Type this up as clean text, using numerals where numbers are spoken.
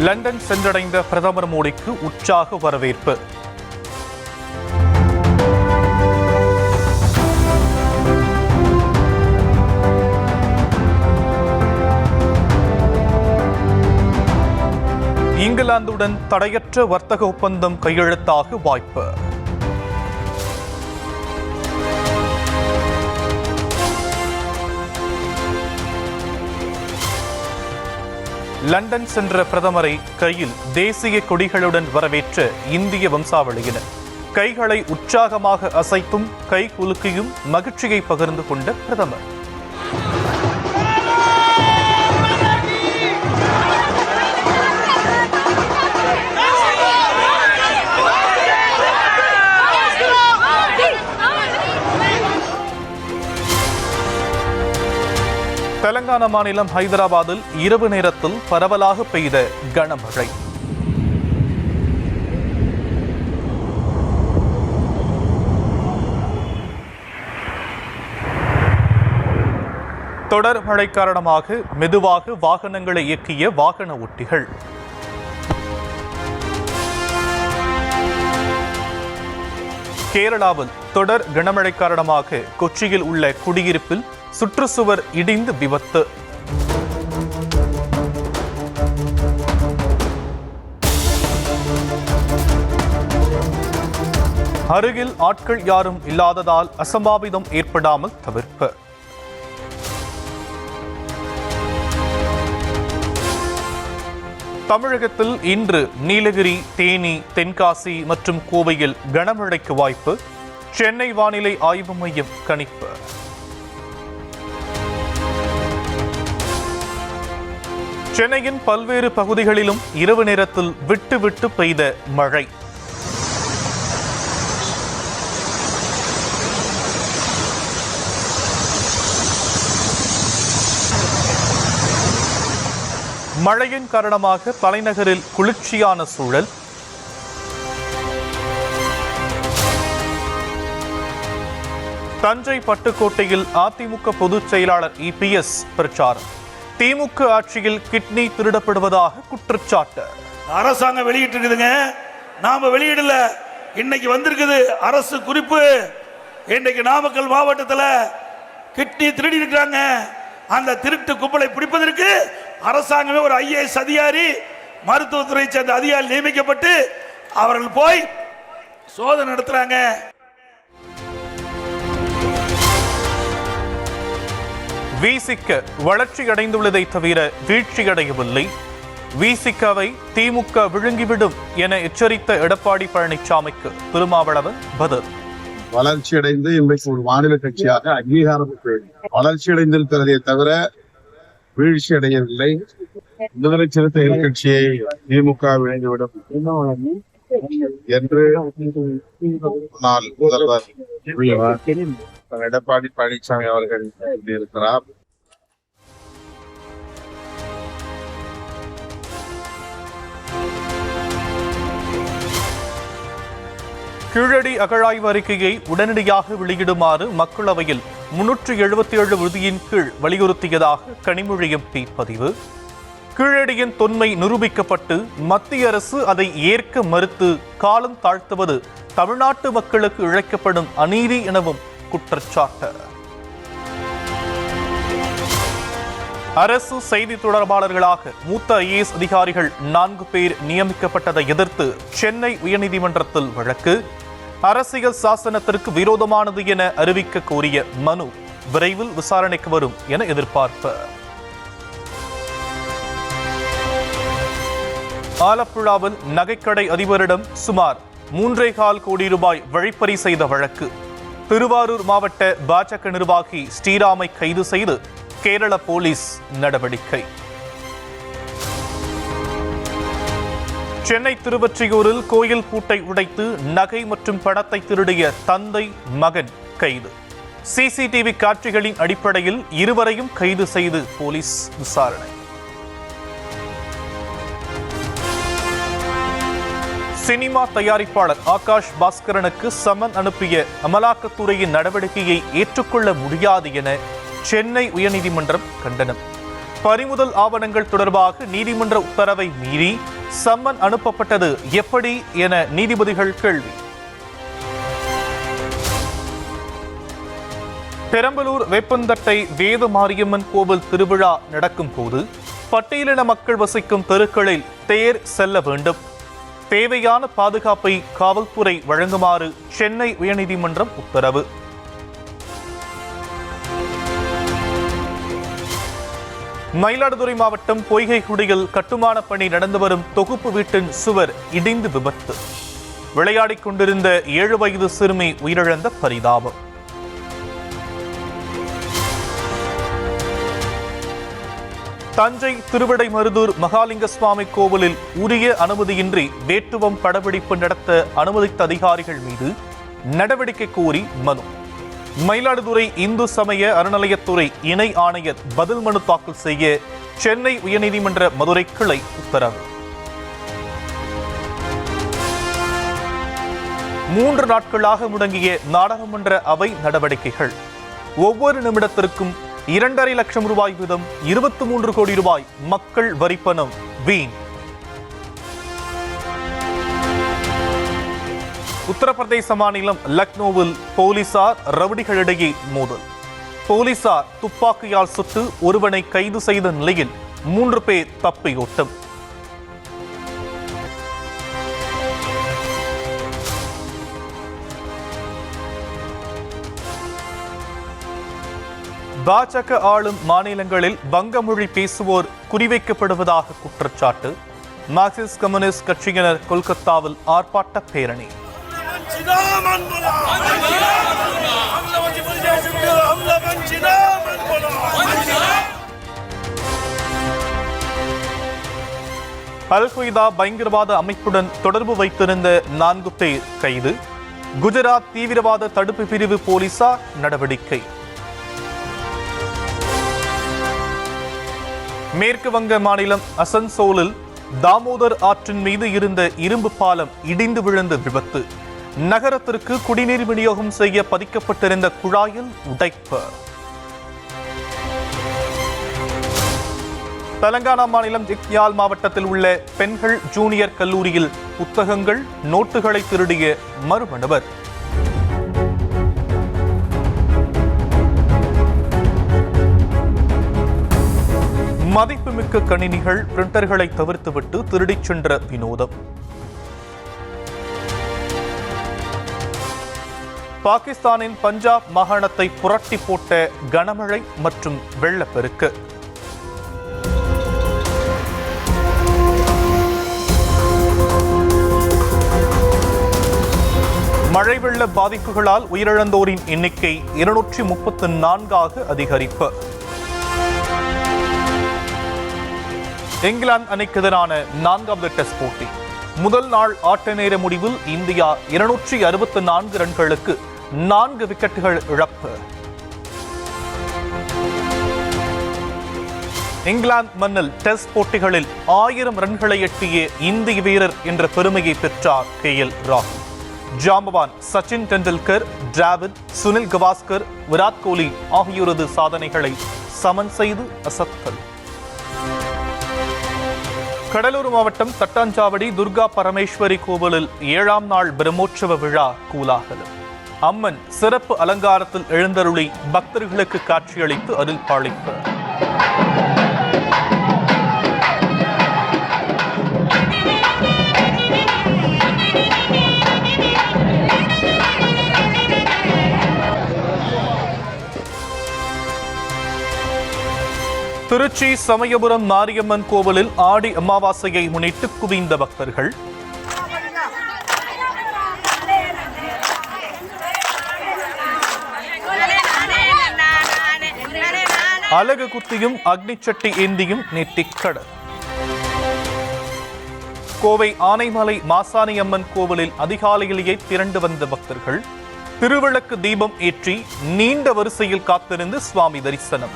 London சென்றடைந்த பிரதமர் மோடிக்கு உற்சாக வரவேற்பு. இங்கிலாந்துடன் தடையற்ற வர்த்தக ஒப்பந்தம் கையெழுத்தாக வாய்ப்பு. லண்டன் சென்ற பிரதமரை கையில் தேசிய கொடிகளுடன் வரவேற்ற இந்திய வம்சாவளியினர் கைகளை உற்சாகமாக அசைத்தும் கை குலுக்கியும் மகிழ்ச்சியை பகிர்ந்து கொண்ட பிரதமர். தெலங்கானா மாநிலம் ஹைதராபாத்தில் இரவு நேரத்தில் பரவலாக பெய்த கனமழை. தொடர் மழை காரணமாக மெதுவாக வாகனங்களை இயக்கிய வாகன ஓட்டிகள். கேரளாவில் தொடர் கனமழை காரணமாக கொச்சியில் உள்ள குடியிருப்பில் சுற்றுச்சுவர் இடிந்து விபத்து. அருகில் ஆட்கள் யாரும் இல்லாததால் அசம்பாவிதம் ஏற்படாமல் தவிர்ப்பு. தமிழகத்தில் இன்று நீலகிரி, தேனி, தென்காசி மற்றும் கோவையில் கனமழைக்கு வாய்ப்பு. சென்னை வானிலை ஆய்வு மையம் கணிப்பு. சென்னையின் பல்வேறு பகுதிகளிலும் இரவு நேரத்தில் விட்டு விட்டு பெய்த மழை. மழையின் காரணமாக தலைநகரில் குளிர்ச்சியான சூழல். தஞ்சை பட்டுக்கோட்டையில் அதிமுக பொதுச் செயலாளர் EPS பிரச்சாரம். திமுக ஆட்சியில் கிட்னி திருடப்படுவதாக குற்றச்சாட்டு. அரசாங்கம் வெளியிட்டு இருக்குதுங்க, நாம வெளியிடல. இன்னைக்கு வந்திருக்குது அரசு குறிப்பு. இன்றைக்கு நாமக்கல் மாவட்டத்தில் கிட்னி திருடி இருக்கிறாங்க. அந்த திருட்டு கும்பலை பிடிப்பதற்கு அரசாங்கமே ஒரு IAS அதிகாரி, மருத்துவத்துறை சேர்ந்த அதிகாரி நியமிக்கப்பட்டு அவர்கள் போய் சோதனை நடத்துறாங்க. விசிக வளர்ச்சி அடைந்துள்ளதை தவிர வீழ்ச்சி அடையவில்லை. விசிகவை திமுக விழுங்கிவிடும் என எச்சரித்த எடப்பாடி பழனிசாமிக்கு திருமாவளவன் பதில். வளர்ச்சி அடைந்து இன்றைக்கு ஒரு மாநில கட்சியாக அங்கீகாரம் வளர்ச்சி அடைந்திருக்கிறதே தவிர வீழ்ச்சி அடையவில்லை. விடுதலை சிறுத்தைகள் கட்சியை திமுக விழுங்கிவிடும் என்று முதல்வர் எடப்பாடி பழனிசாமி அவர்கள் இருக்கிறார். கீழடி அகழாய்வு அறிக்கையை உடனடியாக வெளியிடுமாறு மக்களவையில் 377 விதியின் கீழ் வலியுறுத்தியதாக கனிமொழி MP பதிவு. கீழடியின் தொன்மை நிரூபிக்கப்பட்டு மத்திய அரசு அதை ஏற்க மறுத்து காலம் தாழ்த்துவது தமிழ்நாட்டு மக்களுக்கு இழைக்கப்படும் அநீதி எனவும் குற்றச்சாட்டு. அரசு செய்தி தொடர்பாளர்களாக மூத்த IAS அதிகாரிகள் 4 பேர் நியமிக்கப்பட்டதை எதிர்த்து சென்னை உயர்நீதிமன்றத்தில் வழக்கு. அரசியல் சாசனத்திற்கு விரோதமானது என அறிவிக்க கோரிய மனு விரைவில் விசாரணைக்கு வரும் என எதிர்பார்ப்பு. ஆலப்புழாவில் நகைக்கடை அதிபரிடம் சுமார் 3.25 கோடி ரூபாய் வழிப்பறி செய்த வழக்கு. திருவாரூர் மாவட்ட பாஜக நிர்வாகி ஸ்ரீராமை கைது செய்து கேரள போலீஸ் நடவடிக்கை. சென்னை திருவொற்றியூரில் கோயில் பூட்டை உடைத்து நகை மற்றும் பணத்தை திருடிய தந்தை மகன் கைது. CCTV காட்சிகளின் அடிப்படையில் இருவரையும் கைது செய்து போலீஸ் விசாரணை. சினிமா தயாரிப்பாளர் ஆகாஷ் பாஸ்கரனுக்கு சம்மன் அனுப்பிய அமலாக்கத்துறையின் நடவடிக்கையை ஏற்றுக்கொள்ள முடியாது என சென்னை உயர்நீதிமன்றம் கண்டனம். பறிமுதல் ஆவணங்கள் தொடர்பாக நீதிமன்ற உத்தரவை மீறி சம்மன் அனுப்பப்பட்டது எப்படி என நீதிபதிகள் கேள்வி. பெரம்பலூர் வேப்பந்தட்டை வேத மாரியம்மன் கோவில் திருவிழா நடக்கும் போது பட்டியலின மக்கள் வசிக்கும் தெருக்களில் தேர் செல்ல வேண்டும். தேவையான பாதுகாப்பை காவல்துறை வழங்குமாறு சென்னை உயர்நீதிமன்றம் உத்தரவு. மயிலாடுதுறை மாவட்டம் பொய்கைக்குடியில் கட்டுமான பணி நடந்து வரும் தொகுப்பு வீட்டின் சுவர் இடிந்து விபத்து. விளையாடிக் கொண்டிருந்த 7 வயது சிறுமி உயிரிழந்த பரிதாபம். தஞ்சை திருவிடைமருதூர் மகாலிங்க சுவாமி கோவிலில் உரிய அனுமதியின்றி வேட்டுவம் படப்பிடிப்பு நடத்த அனுமதித்த அதிகாரிகள் மீது நடவடிக்கை கோரி மனு. மயிலாடுதுறை இந்து சமய அறநிலையத்துறை இணை ஆணையர் பதில் மனு தாக்கல் செய்ய சென்னை உயர்நீதிமன்ற மதுரை கிளை உத்தரவு. 3 நாட்களாக முடங்கிய நாடாளுமன்ற அவை நடவடிக்கைகள். ஒவ்வொரு நிமிடத்திற்கும் 2.5 லட்சம் ரூபாய் வீதம் 23 கோடி ரூபாய் மக்கள் வரிப்பணம் வீண். உத்தரப்பிரதேச மாநிலம் லக்னோவில் போலீசார் ரவுடிகளிடையே மோதல். போலீசார் துப்பாக்கியால் சுட்டு ஒருவனை கைது செய்த நிலையில் 3 பேர் தப்பியோட்டம். பாஜக ஆளும் மாநிலங்களில் வங்க மொழி பேசுவோர் குறிவைக்கப்படுவதாக குற்றச்சாட்டு. மார்க்சிஸ்ட் கம்யூனிஸ்ட் கட்சியினர் கொல்கத்தாவில் ஆர்ப்பாட்ட பேரணி. அல் கொய்தா பயங்கரவாத அமைப்புடன் தொடர்பு வைத்திருந்த 4 பேர் கைது. குஜராத் தீவிரவாத தடுப்பு பிரிவு போலீசார் நடவடிக்கை. மேற்கு வங்க மாநிலம் அசன்சோலில் தாமோதர் ஆற்றின் மீது இருந்த இரும்பு பாலம் இடிந்து விழுந்த விபத்து. நகரத்திற்கு குடிநீர் விநியோகம் செய்ய பதிக்கப்பட்டிருந்த குழாயில் உடைப்பு. தெலங்கானா மாநிலம் ஜிக்யால் மாவட்டத்தில் உள்ள பெண்கள் ஜூனியர் கல்லூரியில் புத்தகங்கள், நோட்டுகளை திருடிய மர்ம நபர். மதிப்புமிக்க கணினிகள், பிரிண்டர்களை தவிர்த்துவிட்டு திருடிச் சென்ற வினோதம். பாகிஸ்தானின் பஞ்சாப் மாகாணத்தை புரட்டி போட்ட கனமழை மற்றும் வெள்ளப்பெருக்கு. மழை வெள்ள பாதிப்புகளால் உயிரிழந்தோரின் எண்ணிக்கை 234 அதிகரிப்பு. இங்கிலாந்து அணிக்கு எதிரான 4வது டெஸ்ட் போட்டி. முதல் நாள் ஆட்ட நேர முடிவில் இந்தியா 264 ரன்களுக்கு 4 விக்கெட்டுகள் இழப்பு. இங்கிலாந்து மண்ணில் டெஸ்ட் போட்டிகளில் 1000 ரன்களை எட்டிய இந்திய வீரர் என்ற பெருமையை பெற்றார் KL ராகுல். ஜாம்பவான் சச்சின் டெண்டுல்கர், டிராவிட், சுனில் கவாஸ்கர், விராட் கோலி ஆகியோரது சாதனைகளை சமன் செய்து அசத்தல். கடலூர் மாவட்டம் தட்டாஞ்சாவடி துர்கா பரமேஸ்வரி கோவிலில் 7ஆம் நாள் பிரம்மோற்சவ விழா கோலாகலம். அம்மன் சிறப்பு அலங்காரத்தில் எழுந்தருளி பக்தர்களுக்கு காட்சியளித்து அருள் பாலிப்பு. திருச்சி சமயபுரம் மாரியம்மன் கோவிலில் ஆடி அமாவாசையை முன்னிட்டு குவிந்த பக்தர்கள். அலகு குத்தியும் அக்னிச்சட்டி ஏந்தியும் நெட்டிக்கடல். கோவை ஆனைமலை மாசாணி அம்மன் கோவிலில் அதிகாலையிலேயே திரண்டு வந்த பக்தர்கள் திருவிளக்கு தீபம் ஏற்றி நீண்ட வரிசையில் காத்திருந்து சுவாமி தரிசனம்.